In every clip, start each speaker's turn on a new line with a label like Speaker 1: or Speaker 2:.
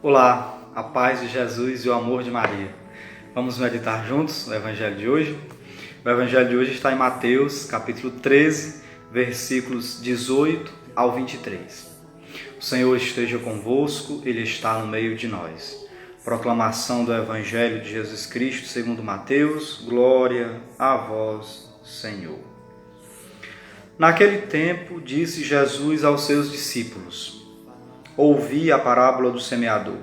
Speaker 1: Olá, a paz de Jesus e o amor de Maria. Vamos meditar juntos no Evangelho de hoje? O Evangelho de hoje está em Mateus, capítulo 13, versículos 18 ao 23. O Senhor esteja convosco, Ele está no meio de nós. Proclamação do Evangelho de Jesus Cristo segundo Mateus, glória a vós, Senhor. Naquele tempo, disse Jesus aos seus discípulos: ouvi a parábola do semeador.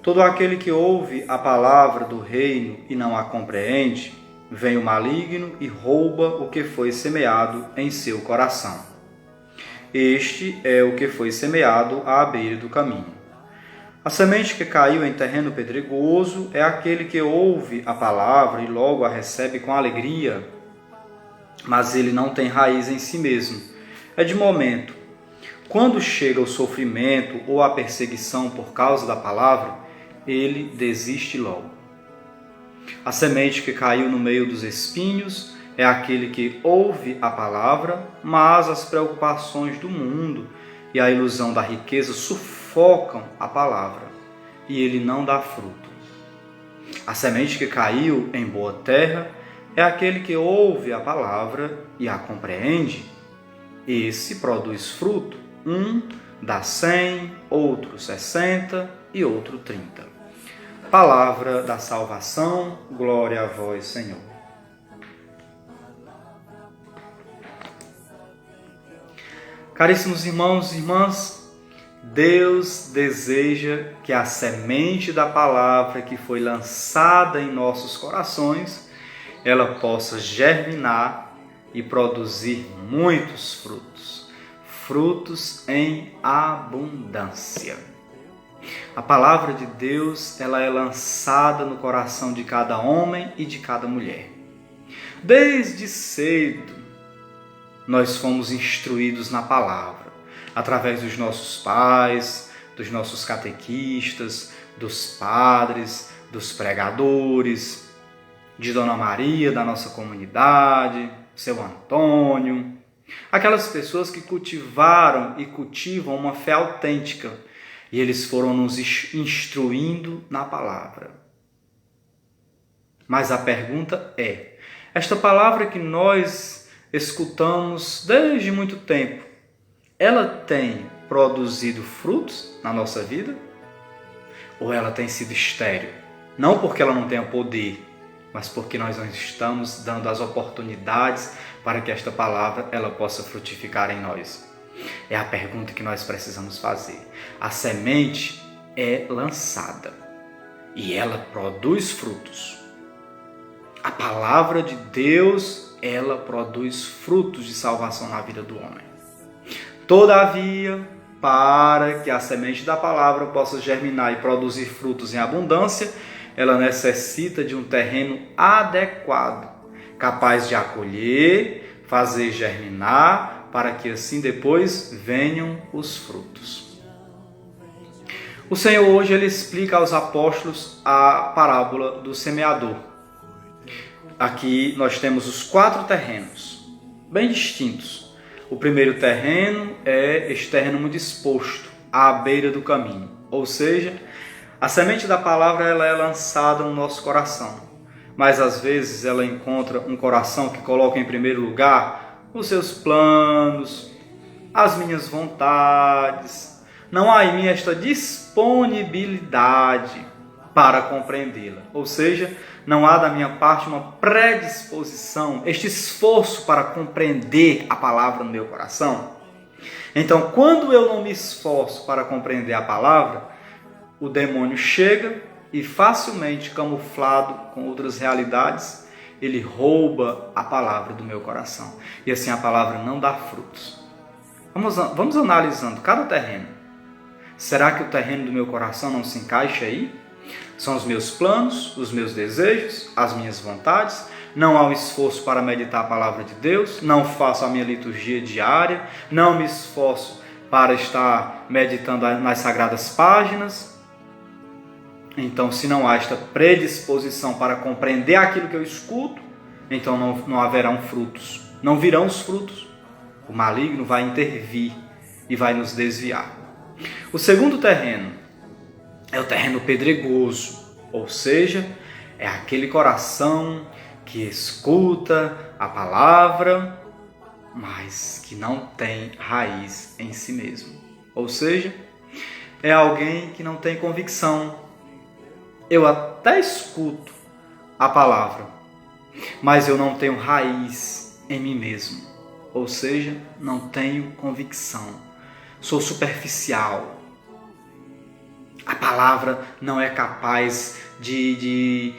Speaker 1: Todo aquele que ouve a palavra do reino e não a compreende, vem o maligno e rouba o que foi semeado em seu coração. Este é o que foi semeado à beira do caminho. A semente que caiu em terreno pedregoso é aquele que ouve a palavra e logo a recebe com alegria, mas ele não tem raiz em si mesmo. É de momento. Quando chega o sofrimento ou a perseguição por causa da palavra, ele desiste logo. A semente que caiu no meio dos espinhos é aquele que ouve a palavra, mas as preocupações do mundo e a ilusão da riqueza sufocam a palavra e ele não dá fruto. A semente que caiu em boa terra é aquele que ouve a palavra e a compreende. Esse produz fruto. Um dá 100, outro 60 e outro 30. Palavra da salvação, glória a vós, Senhor. Caríssimos irmãos e irmãs, Deus deseja que a semente da palavra que foi lançada em nossos corações, ela possa germinar e produzir muitos frutos. Frutos em abundância. A palavra de Deus, ela é lançada no coração de cada homem e de cada mulher. Desde cedo, nós fomos instruídos na palavra, através dos nossos pais, dos nossos catequistas, dos padres, dos pregadores, de Dona Maria, da nossa comunidade, seu Antônio, aquelas pessoas que cultivaram e cultivam uma fé autêntica, e eles foram nos instruindo na palavra. Mas a pergunta é: esta palavra que nós escutamos desde muito tempo, ela tem produzido frutos na nossa vida? Ou ela tem sido estéril? Não porque ela não tenha poder, mas porque nós não estamos dando as oportunidades para que esta palavra ela possa frutificar em nós. É a pergunta que nós precisamos fazer. A semente é lançada e ela produz frutos. A palavra de Deus, ela produz frutos de salvação na vida do homem. Todavia, para que a semente da palavra possa germinar e produzir frutos em abundância, ela necessita de um terreno adequado, capaz de acolher, fazer germinar, para que assim depois venham os frutos. O Senhor hoje ele explica aos apóstolos a parábola do semeador. Aqui nós temos os 4 terrenos, bem distintos. O primeiro terreno é este terreno muito exposto, à beira do caminho, ou seja, a semente da palavra ela é lançada no nosso coração, mas às vezes ela encontra um coração que coloca em primeiro lugar os seus planos, as minhas vontades. Não há em mim esta disponibilidade para compreendê-la, ou seja, não há da minha parte uma predisposição, este esforço para compreender a palavra no meu coração. Então, quando eu não me esforço para compreender a palavra, o demônio chega e facilmente camuflado com outras realidades, ele rouba a palavra do meu coração. E assim a palavra não dá frutos. Vamos analisando cada terreno. Será que o terreno do meu coração não se encaixa aí? São os meus planos, os meus desejos, as minhas vontades. Não há um esforço para meditar a palavra de Deus. Não faço a minha liturgia diária. Não me esforço para estar meditando nas sagradas páginas. Então, se não há esta predisposição para compreender aquilo que eu escuto, então não haverão frutos. Não virão os frutos. O maligno vai intervir e vai nos desviar. O segundo terreno é o terreno pedregoso, ou seja, é aquele coração que escuta a palavra, mas que não tem raiz em si mesmo. Ou seja, é alguém que não tem convicção. Eu até escuto a palavra, mas eu não tenho raiz em mim mesmo. Ou seja, não tenho convicção. Sou superficial. A palavra não é capaz de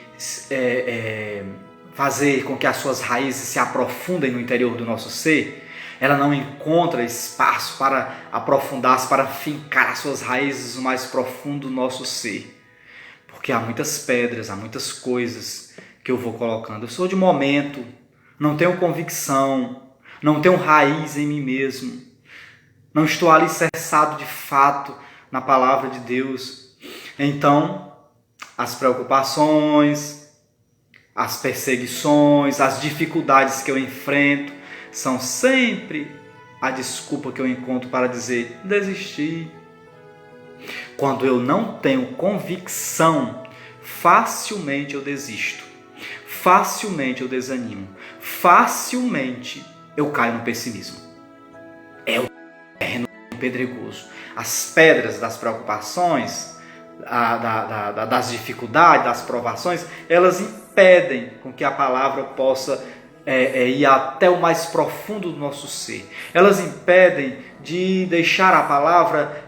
Speaker 1: fazer com que as suas raízes se aprofundem no interior do nosso ser. Ela não encontra espaço para aprofundar-se, para fincar as suas raízes no mais profundo do nosso ser. Porque há muitas pedras, há muitas coisas que eu vou colocando. Eu sou de momento, não tenho convicção, não tenho raiz em mim mesmo. Não estou alicerçado de fato na palavra de Deus. Então, as preocupações, as perseguições, as dificuldades que eu enfrento são sempre a desculpa que eu encontro para dizer desistir. Quando eu não tenho convicção, facilmente eu desisto, facilmente eu desanimo, facilmente eu caio no pessimismo. É o terreno pedregoso. As pedras das preocupações, das dificuldades, das provações, elas impedem com que a palavra possa ir até o mais profundo do nosso ser. Elas impedem de deixar a palavra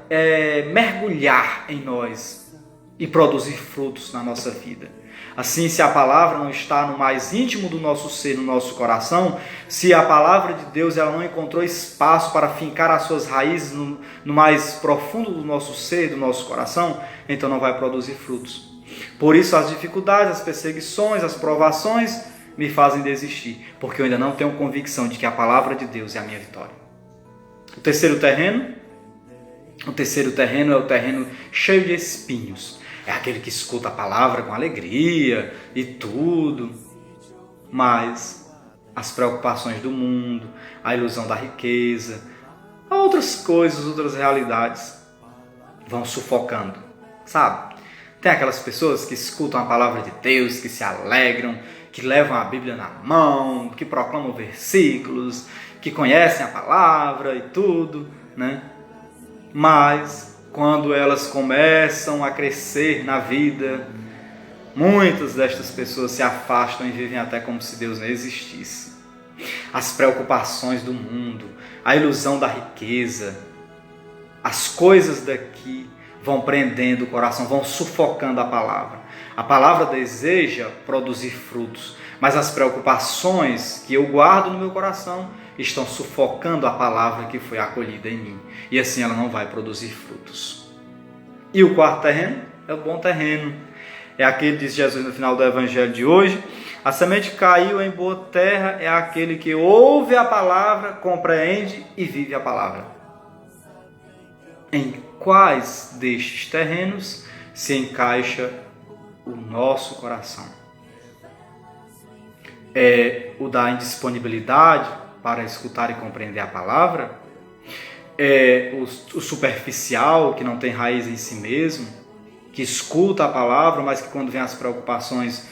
Speaker 1: mergulhar em nós e produzir frutos na nossa vida. Assim, se a palavra não está no mais íntimo do nosso ser, no nosso coração, se a palavra de Deus ela não encontrou espaço para fincar as suas raízes no mais profundo do nosso ser, do nosso coração, então não vai produzir frutos. Por isso as dificuldades, as perseguições, as provações me fazem desistir, porque eu ainda não tenho convicção de que a palavra de Deus é a minha vitória. O terceiro terreno é o terreno cheio de espinhos. É aquele que escuta a palavra com alegria e tudo, mas as preocupações do mundo, a ilusão da riqueza, outras coisas, outras realidades vão sufocando, sabe? Tem aquelas pessoas que escutam a palavra de Deus, que se alegram, que levam a Bíblia na mão, que proclamam versículos, que conhecem a palavra e tudo, né? Mas quando elas começam a crescer na vida, muitas destas pessoas se afastam e vivem até como se Deus não existisse. As preocupações do mundo, a ilusão da riqueza, as coisas daqui vão prendendo o coração, vão sufocando a palavra. A palavra deseja produzir frutos, mas as preocupações que eu guardo no meu coração estão sufocando a palavra que foi acolhida em mim. E assim ela não vai produzir frutos. E o quarto terreno é o bom terreno. É aquele, diz Jesus no final do evangelho de hoje, a semente que caiu em boa terra é aquele que ouve a palavra, compreende e vive a palavra. Em quais destes terrenos se encaixa o nosso coração? É o da indisponibilidade para escutar e compreender a palavra? É o superficial, que não tem raiz em si mesmo, que escuta a palavra, mas que quando vem as preocupações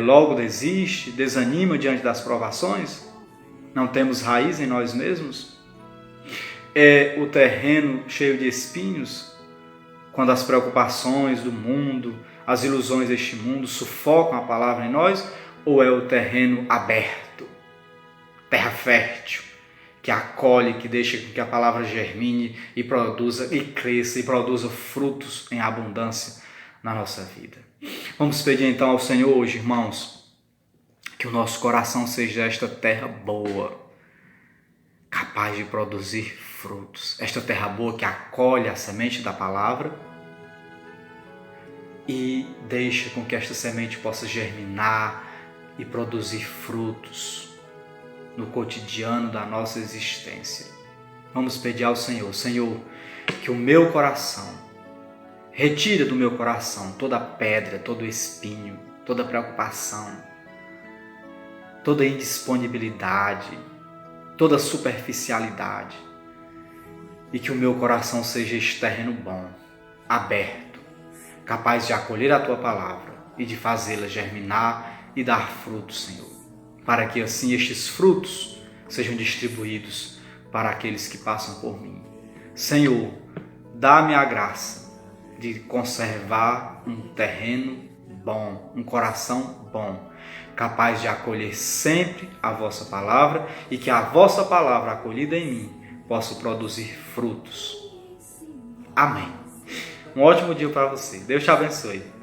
Speaker 1: logo desiste, desanima diante das provações? Não temos raiz em nós mesmos? É o terreno cheio de espinhos, quando as preocupações do mundo, as ilusões deste mundo sufocam a palavra em nós? Ou é o terreno aberto, terra fértil, que acolhe, que deixa que a palavra germine e produza e cresça e produza frutos em abundância na nossa vida. Vamos pedir então ao Senhor hoje, irmãos, que o nosso coração seja esta terra boa, capaz de produzir frutos. Esta terra boa que acolhe a semente da palavra e deixa com que esta semente possa germinar e produzir frutos no cotidiano da nossa existência. Vamos pedir ao Senhor, Senhor, que o meu coração, retira do meu coração toda pedra, todo espinho, toda preocupação, toda indisponibilidade, toda superficialidade, e que o meu coração seja este terreno bom, aberto, capaz de acolher a Tua palavra e de fazê-la germinar e dar frutos, Senhor, para que assim estes frutos sejam distribuídos para aqueles que passam por mim. Senhor, dá-me a graça de conservar um terreno bom, um coração bom, capaz de acolher sempre a vossa palavra e que a vossa palavra acolhida em mim possa produzir frutos. Amém. Um ótimo dia para você. Deus te abençoe.